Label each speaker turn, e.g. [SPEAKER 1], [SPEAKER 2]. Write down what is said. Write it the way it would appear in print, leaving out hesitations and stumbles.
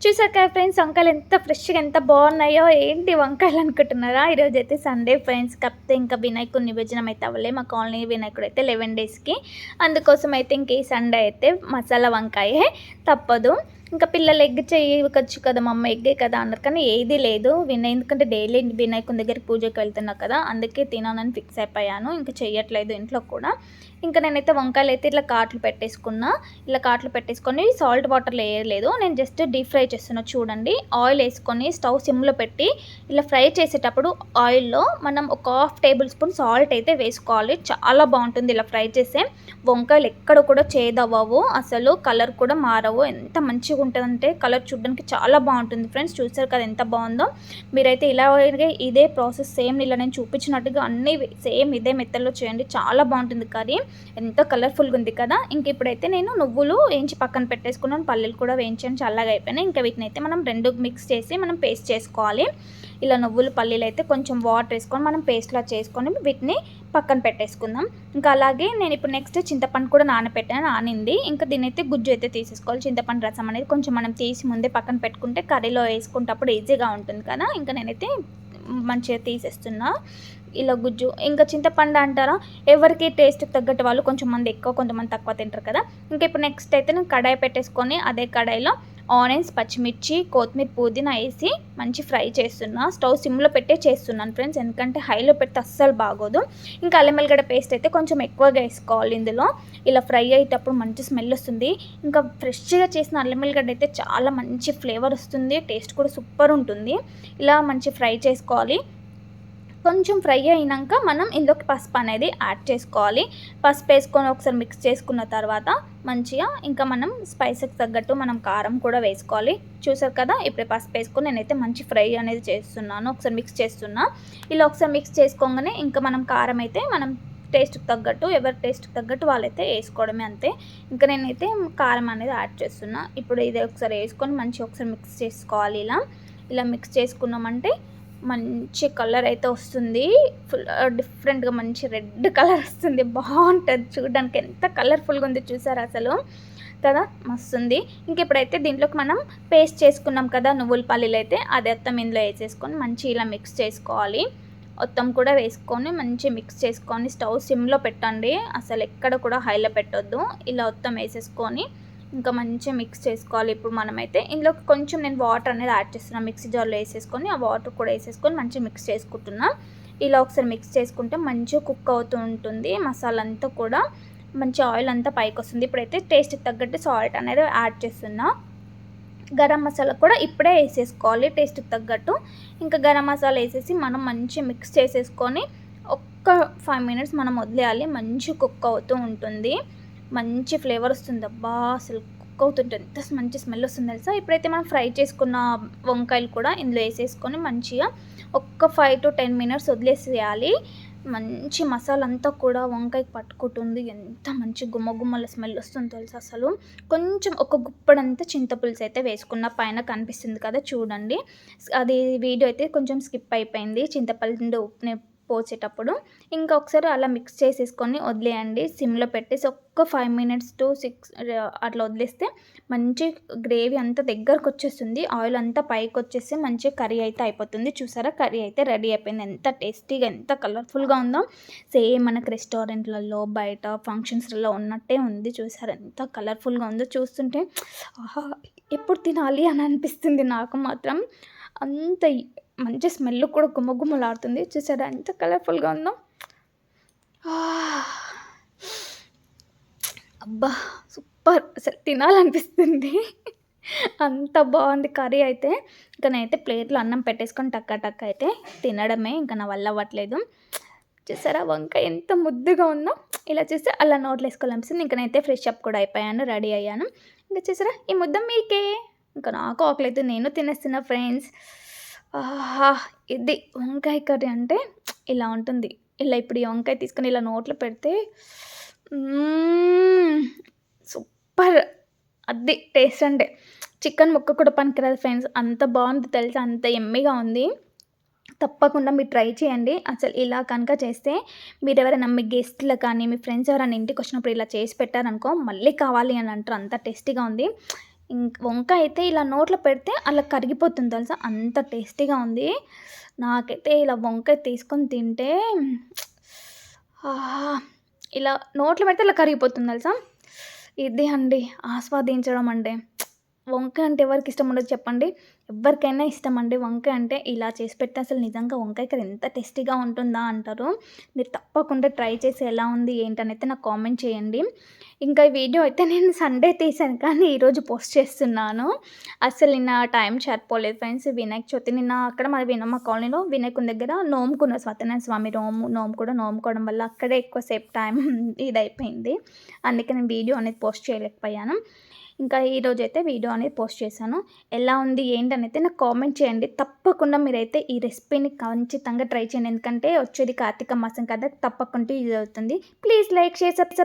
[SPEAKER 1] చూసారు కదా ఫ్రెండ్స్, వంకాయలు ఎంత ఫ్రెష్గా ఎంత బాగున్నాయో. ఏంటి వంకాయలు అనుకుంటున్నారా? ఈరోజు అయితే సండే ఫ్రెండ్స్, కాకపోతే ఇంకా వినాయకుడి నిమజ్జనం అయితే అవ్వలే. మా కాలనీ వినాయకుడు అయితే 11 డేస్కి. అందుకోసం అయితే ఇంక ఈ సండే అయితే మసాలా వంకాయే తప్పదు. ఇంకా పిల్లలు ఎగ్ చేయవచ్చు కదా మమ్మ, ఎగ్గే కదా అన్నారు, కానీ ఏది లేదు ఎందుకంటే డైలీ వినాయకుని దగ్గరికి పూజకి వెళ్తున్నా కదా, అందుకే తినాలని ఫిక్స్ అయిపోయాను. ఇంకా చెయ్యట్లేదు ఇంట్లో కూడా. ఇంకా నేనైతే వంకాయలు అయితే ఇట్లా కాట్లు పెట్టేసుకున్నా. ఇలా కాట్లు పెట్టేసుకొని సాల్ట్ వాటర్లో వేయలేదు, నేను జస్ట్ డీప్ ఫ్రై చేస్తున్నా. చూడండి, ఆయిల్ వేసుకొని స్టవ్ సిమ్లో పెట్టి ఇలా ఫ్రై చేసేటప్పుడు ఆయిల్లో మనం ఒక 1/2 టేబుల్ స్పూన్ సాల్ట్ అయితే వేసుకోవాలి. చాలా బాగుంటుంది ఇలా ఫ్రై చేసే. వంకాయలు ఎక్కడ కూడా చేదవ్వవు, అసలు కలర్ కూడా మారవు. ఎంత మంచిగా ఉంటుందంటే కలర్ చూడడానికి చాలా బాగుంటుంది ఫ్రెండ్స్. చూసారు కదా ఎంత బాగుందో. మీరైతే ఇలా ఇదే ప్రాసెస్ సేమ్ ఇలా నేను చూపించినట్టుగా అన్నీ సేమ్ ఇదే మెథడ్లో చేయండి, చాలా బాగుంటుంది కర్రీ. ఎంత కలర్ఫుల్గా ఉంది కదా. ఇంక ఇప్పుడైతే నేను నువ్వులు వేయించి పక్కన పెట్టేసుకున్నాను, పల్లీలు కూడా వేయించాను, చల్లగా అయిపోయినాయి. ఇంకా వీటిని అయితే మనం రెండు మిక్స్ చేసి మనం పేస్ట్ చేసుకోవాలి. ఇలా నువ్వులు పల్లీలు అయితే కొంచెం వాటర్ వేసుకొని మనం పేస్ట్లా చేసుకొని వీటిని పక్కన పెట్టేసుకుందాం. ఇంకా అలాగే నేను ఇప్పుడు నెక్స్ట్ చింతపండు కూడా నానింది. ఇంకా దీని అయితే గుజ్జు అయితే తీసేసుకోవాలి. చింతపండు రసం అనేది కొంచెం మనం తీసి ముందే పక్కన పెట్టుకుంటే కర్రీలో వేసుకుంటప్పుడు ఈజీగా ఉంటుంది కదా. ఇంకా నేనైతే మంచిగా తీసేస్తున్నా ఇలా గుజ్జు. ఇంకా చింతపండు అంటారా, ఎవరికి టేస్ట్కి తగ్గట్టు వాళ్ళు, కొంచెం మంది ఎక్కువ కొంతమంది తక్కువ తింటారు కదా. ఇంకా ఇప్పుడు నెక్స్ట్ అయితే నేను కడాయి పెట్టేసుకొని అదే కడాయిలో ఆనియన్స్, పచ్చిమిర్చి, కొత్తిమీర, పుదీనా వేసి మంచి ఫ్రై చేస్తున్నా. స్టవ్ సిమ్లో పెట్టే చేస్తున్నాను ఫ్రెండ్స్, ఎందుకంటే హైలో పెడితే అస్సలు బాగోదు. ఇంకా అల్లం వెల్లిగడ్డ పేస్ట్ అయితే కొంచెం ఎక్కువగా వేసుకోవాలి ఇందులో. ఇలా ఫ్రై అయ్యేటప్పుడు మంచి స్మెల్ వస్తుంది. ఇంకా ఫ్రెష్గా చేసిన అల్లం వెల్లిగడ్డ అయితే చాలా మంచి ఫ్లేవర్ వస్తుంది, టేస్ట్ కూడా సూపర్ ఉంటుంది. ఇలా మంచి ఫ్రై చేసుకోవాలి. కొంచెం ఫ్రై అయినాక మనం ఇందులోకి పసుపు అనేది యాడ్ చేసుకోవాలి. పసుపు వేసుకొని ఒకసారి మిక్స్ చేసుకున్న తర్వాత మంచిగా ఇంకా మనం స్పైసెస్కి తగ్గట్టు మనం కారం కూడా వేసుకోవాలి. చూసారు కదా, ఇప్పుడే పసుపు వేసుకొని నేనైతే మంచి ఫ్రై అనేది చేస్తున్నాను, ఒకసారి మిక్స్ చేస్తున్నా. ఇలా ఒకసారి మిక్స్ చేసుకోగానే ఇంకా మనం కారం అయితే మనం టేస్ట్కి తగ్గట్టు, ఎవరి టేస్ట్కి తగ్గట్టు వాళ్ళైతే వేసుకోవడమే, అంతే. ఇంకా నేనైతే కారం అనేది యాడ్ చేస్తున్నా. ఇప్పుడు ఇది ఒకసారి వేసుకొని మంచిగా ఒకసారి మిక్స్ చేసుకోవాలి. ఇలా మిక్స్ చేసుకున్నామంటే మంచి కలర్ అయితే వస్తుంది. ఫుల్ డిఫరెంట్గా మంచి రెడ్ కలర్ వస్తుంది, బాగుంటుంది చూడడానికి. ఎంత కలర్ఫుల్గా ఉంది చూసారు అసలు కదా, మస్తుంది. ఇంక ఇప్పుడైతే దీంట్లోకి మనం పేస్ట్ చేసుకున్నాం కదా నువ్వుల పల్లీలు, అయితే అది మొత్తం ఇందులో వేసేసుకొని మంచి ఇలా మిక్స్ చేసుకోవాలి. మొత్తం కూడా వేసుకొని మంచి మిక్స్ చేసుకొని స్టవ్ సిమ్లో పెట్టండి, అసలు ఎక్కడ కూడా హైలో పెట్టొద్దు. ఇలా మొత్తం వేసేసుకొని ఇంకా మంచిగా మిక్స్ చేసుకోవాలి. ఇప్పుడు మనమైతే ఇందులో కొంచెం నేను వాటర్ అనేది యాడ్ చేస్తున్నాను, మిక్సీ జార్లో వేసేసుకొని ఆ వాటర్ కూడా వేసేసుకొని మంచిగా మిక్స్ చేసుకుంటున్నా. ఇలా ఒకసారి మిక్స్ చేసుకుంటే మంచిగా కుక్ అవుతూ ఉంటుంది. మసాలా అంతా కూడా మంచి ఆయిల్ అంతా పైకి వస్తుంది. ఇప్పుడైతే టేస్ట్కి తగ్గట్టు సాల్ట్ అనేది యాడ్ చేస్తున్నా. గరం మసాలా కూడా ఇప్పుడే వేసేసుకోవాలి టేస్ట్కి తగ్గట్టు. ఇంకా గరం మసాలా వేసేసి మనం మంచిగా మిక్స్ చేసేసుకొని ఒక్క 5 మినిట్స్ మనం వదిలేయాలి. మంచి కుక్ అవుతూ ఉంటుంది, మంచి ఫ్లేవర్ వస్తుంది. అబ్బా, అసలు కుక్ అవుతుంటుంది, ఎంత మంచి స్మెల్ వస్తుంది తెలుసా. ఇప్పుడైతే మనం ఫ్రై చేసుకున్న వంకాయలు కూడా ఇందులో వేసేసుకొని మంచిగా ఒక్క 5 to 10 మినిట్స్ వదిలేసేయాలి. మంచి మసాలా అంతా కూడా వంకాయకి పట్టుకుంటుంది, ఎంత మంచి గుమ్మగుమ్మల స్మెల్ వస్తుంది తెలుసా అసలు. కొంచెం ఒక గుప్పడంతా చింతపులుసు అయితే వేసుకున్న, పైన కనిపిస్తుంది కదా చూడండి. అది వీడియో అయితే కొంచెం స్కిప్ అయిపోయింది చింతపండు పోసేటప్పుడు. ఇంకా ఒకసారి అలా మిక్స్ చేసేసుకొని వదిలేయండి, సిమ్లో పెట్టేసి ఒక్క 5 మినిట్స్ to 6 అట్లా వదిలేస్తే మంచి గ్రేవీ అంతా దగ్గరకు వచ్చేస్తుంది, ఆయిల్ అంతా పైకి వచ్చేసి మంచి కర్రీ అయితే అయిపోతుంది. చూసారా, కర్రీ అయితే రెడీ అయిపోయింది. ఎంత టేస్టీగా ఎంత కలర్ఫుల్గా ఉందో, సేమ్ మనకు రెస్టారెంట్లలో బయట ఫంక్షన్స్లలో ఉన్నట్టే ఉంది. చూసారా ఎంత కలర్ఫుల్గా ఉందో, చూస్తుంటే ఆహా ఎప్పుడు తినాలి అని అనిపిస్తుంది నాకు మాత్రం. అంత మంచి స్మెల్ కూడా గుమ్మగుమ్మలాడుతుంది. చూసారా ఎంత కలర్ఫుల్గా ఉందో. అబ్బా సూపర్, అసలు తినాలనిపిస్తుంది, అంత బాగుంది కర్రీ అయితే. ఇంకా నేనైతే ప్లేట్లో అన్నం పెట్టేసుకొని టక్క అయితే తినడమే, ఇంకా నా వల్ల అవ్వట్లేదు. చూసారా వంకాయ ఎంత ముద్దుగా ఉందో, ఇలా చూస్తే అలా నోట్లో వేసుకోవాలనిపిస్తుంది. ఇంకా నేనైతే ఫ్రెష్ అప్ కూడా అయిపోయాను, రెడీ అయ్యాను. ఇంకా చూసారా ఈ ముద్ద మీకే, ఇంకా నాకు ఆకలి అయితే నేను తినేస్తున్నా ఫ్రెండ్స్. ఆహా, ఇది వంకాయ కర్రీ అంటే ఇలా ఉంటుంది. ఇలా ఇప్పుడు ఈ వంకాయ తీసుకొని ఇలా నోట్లో పెడితే సూపర్, అది టేస్ట్ అంటే చికెన్ ముక్క కూడా పనికిరాదు ఫ్రెండ్స్, అంత బాగుంది తెలుసా, అంత ఎమ్మిగా ఉంది. తప్పకుండా మీరు ట్రై చేయండి. అసలు ఇలా కనుక చేస్తే మీరు ఎవరైనా మీ గెస్ట్లు కానీ మీ ఫ్రెండ్స్ ఎవరైనా ఇంటికి వచ్చినప్పుడు ఇలా చేసి పెట్టారనుకో మళ్ళీ కావాలి అని అంటారు, అంత టేస్టీగా ఉంది. వంకాయ అయితే ఇలా నోట్లో పెడితే అలా కరిగిపోతుంది తెలుసా, అంత టేస్టీగా ఉంది. నాకైతే ఇలా వంకాయ తీసుకొని తింటే ఇలా నోట్లో పెడితే ఇలా కరిగిపోతుంది తెలుసా. ఇది అండి ఆస్వాదించడం అంటే. వంకాయ అంటే ఎవరికి ఇష్టం ఉండదు చెప్పండి? ఎవరికైనా ఇష్టం అండి వంకాయ అంటే. ఇలా చేసి పెడితే అసలు నిజంగా వంకాయ కర్రీ ఎంత టేస్టీగా ఉంటుందా అంటారు. మీరు తప్పకుండా ట్రై చేసి ఎలా ఉంది ఏంటనైతే నాకు కామెంట్ చేయండి. ఇంకా ఈ వీడియో అయితే నేను సండే తీశాను కానీ ఈరోజు పోస్ట్ చేస్తున్నాను. అసలు నిన్న టైం సరిపోలేదు ఫ్రెండ్స్. వినాయక చవితి నిన్న అక్కడ మా కాలనీలో వినాయకుని దగ్గర నోముకున్న సత్యనారాయణ స్వామి నోముకోవడం వల్ల అక్కడే ఎక్కువసేపు టైం ఇదైపోయింది. అందుకే నేను వీడియో అనేది పోస్ట్ చేయలేకపోయాను. ఇంకా ఈరోజైతే వీడియో అనేది పోస్ట్ చేశాను. ఎలా ఉంది ఏంటనైతే నాకు కామెంట్ చేయండి. తప్పకుండా మీరైతే ఈ రెసిపీని ఖచ్చితంగా ట్రై చేయండి. ఎందుకంటే వచ్చేది కార్తీక మాసం కదా, తప్పకుండా యూజ్ అవుతుంది. Please like, share, subscribe.